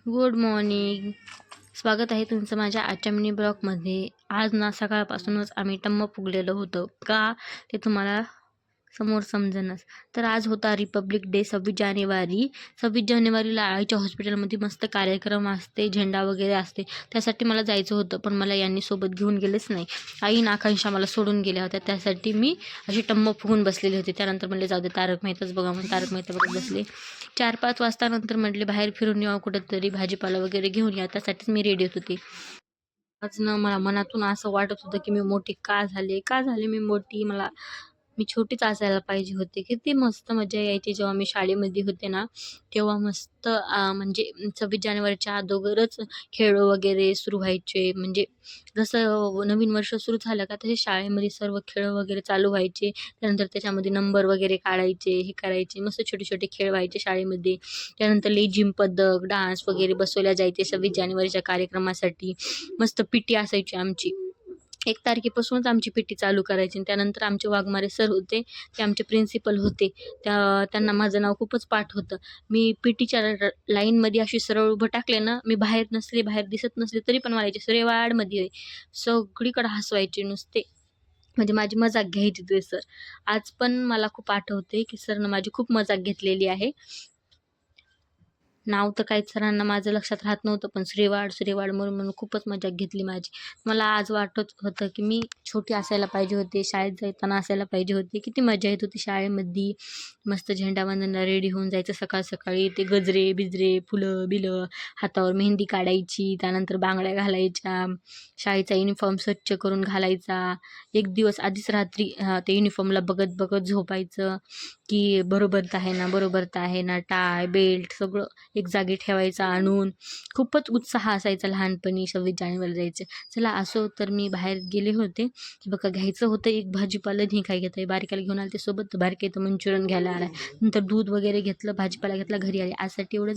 Good morning. स्वागत आहे तुमचं माझ्या आजच्या मिनी ब्लॉगमध्ये. आज ना सकाळपासूनच आम्ही टम्म फुगलेलो होतो. का ते तुम्हाला समोर समजेनच. तर आज होता रिपब्लिक डे 26 जानेवारी. 26 जानेवारीला आईच्या हॉस्पिटलमध्ये मस्त कार्यक्रम असते, झेंडा वगैरे असते. त्यासाठी मला जायचं होतं, पण मला यांनी सोबत घेऊन गेलेच नाही. आई आणि आकांक्षा मला सोडून गेल्या होत्या. त्यासाठी मी अशी टम्म फुगून बसलेली होती. त्यानंतर म्हणले जाऊ दे तारक मेहताच बघा, म्हणून तारक मेहता बघत बसले. 4-5 वाजता नंतर म्हटले बाहेर फिरून यावं, कुठंतरी भाजीपाला वगैरे घेऊन या. त्यासाठीच मी रेडी होत होती. आज ना मला मनातून असं वाटत होतं की मी मोठी का झाले मी मोठी. मी छोटीच असायला पाहिजे होते. किती मस्त मजा यायची जेव्हा मी शाळेमध्ये होते ना, तेव्हा मस्त म्हणजे 26 जानेवारीच्या अगोदरच खेळ वगैरे सुरू व्हायचे. म्हणजे जसं नवीन वर्ष सुरू झालं का तसे शाळेमध्ये सर्व खेळ वगैरे चालू व्हायचे. त्यानंतर त्याच्यामध्ये नंबर वगैरे काढायचे, हे करायचे. मस्त छोटे-छोटे खेळ व्हायचे शाळेमध्ये. त्यानंतर लेझिम पदक, डान्स वगैरे बसवल्या जायचे 26 जानेवारीच्या कार्यक्रमासाठी. मस्त पीटी असायची आमची. 1 तारखेपासूनच आमची पीटी चालू करायची. त्यानंतर आमचे वाघमारे सर होते, ते आमचे प्रिन्सिपल होते. त्यांना माझं नाव खूपच पाठ होतं. मी पीटीच्या लाईनमध्ये अशी सरळ उभं टाकले ना, मी बाहेर दिसत नसले तरी पण म्हणायचे "सुरेवाडमध्ये आहे." सगळीकडे हसवायचे नुसते. म्हणजे माझी मजाक घ्यायचे ते सर. आज पण मला खूप आठवते की सरनं माझी खूप मजाक घेतलेली आहे. नाव तर काहीच सरांना माझं लक्षात राहत नव्हतं, पण सुरेवाड म्हणून खूपच मजाक घेतली माझी. मला आज वाटत होतं की मी छोटी असायला पाहिजे होते, शाळेत जाताना असायला पाहिजे होते. किती मजा येत होती शाळेमध्ये. मस्त झेंडावंदनला रेडी होऊन जायचं सकाळी. ते गजरे-बिजरे, फुलं-बिलं, हातावर मेहंदी काढायची, त्यानंतर बांगड्या घालायच्या, शाळेचा युनिफॉर्म स्वच्छ करून घालायचा. एक दिवस आधीच रात्री ते युनिफॉर्मला बघत झोपायचं की बरोबर तर आहे ना, टाय, बेल्ट सगळं एक जागी ठेवायचा आणून. खूपच उत्साह असायचा लहानपणी 26 जानेवारीला जायचं. चला असो तर मी बाहेर गेले होते की बघा घ्यायचं होतं एक भाजीपाला, नाही काय घेत आहे. बारक्याला घेऊन आले ते सोबत, बारके तर मंचुरियन घ्यायला आला. नंतर दूध वगैरे घेतलं, भाजीपाला घेतला, घरी आले. आजसाठी एवढं